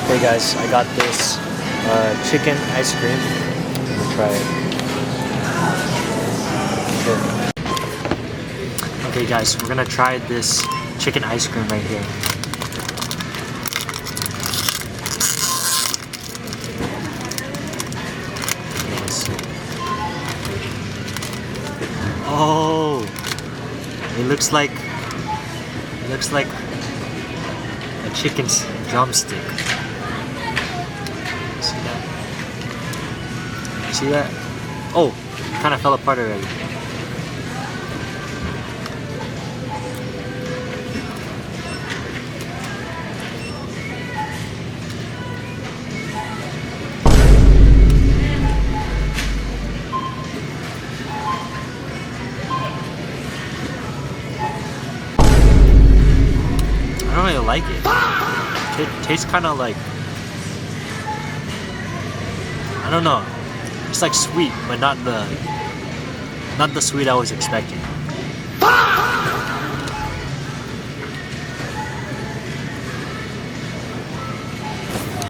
Hey guys, I got this chicken ice cream. I'm gonna try it. Okay guys, we're gonna try this chicken ice cream right here. Let's see. Oh, it looks like a chicken's drumstick. See that? See that? Oh, it kind of fell apart already. I don't really like it. It tastes kind of like, I don't know. It's like sweet, but not the sweet I was expecting.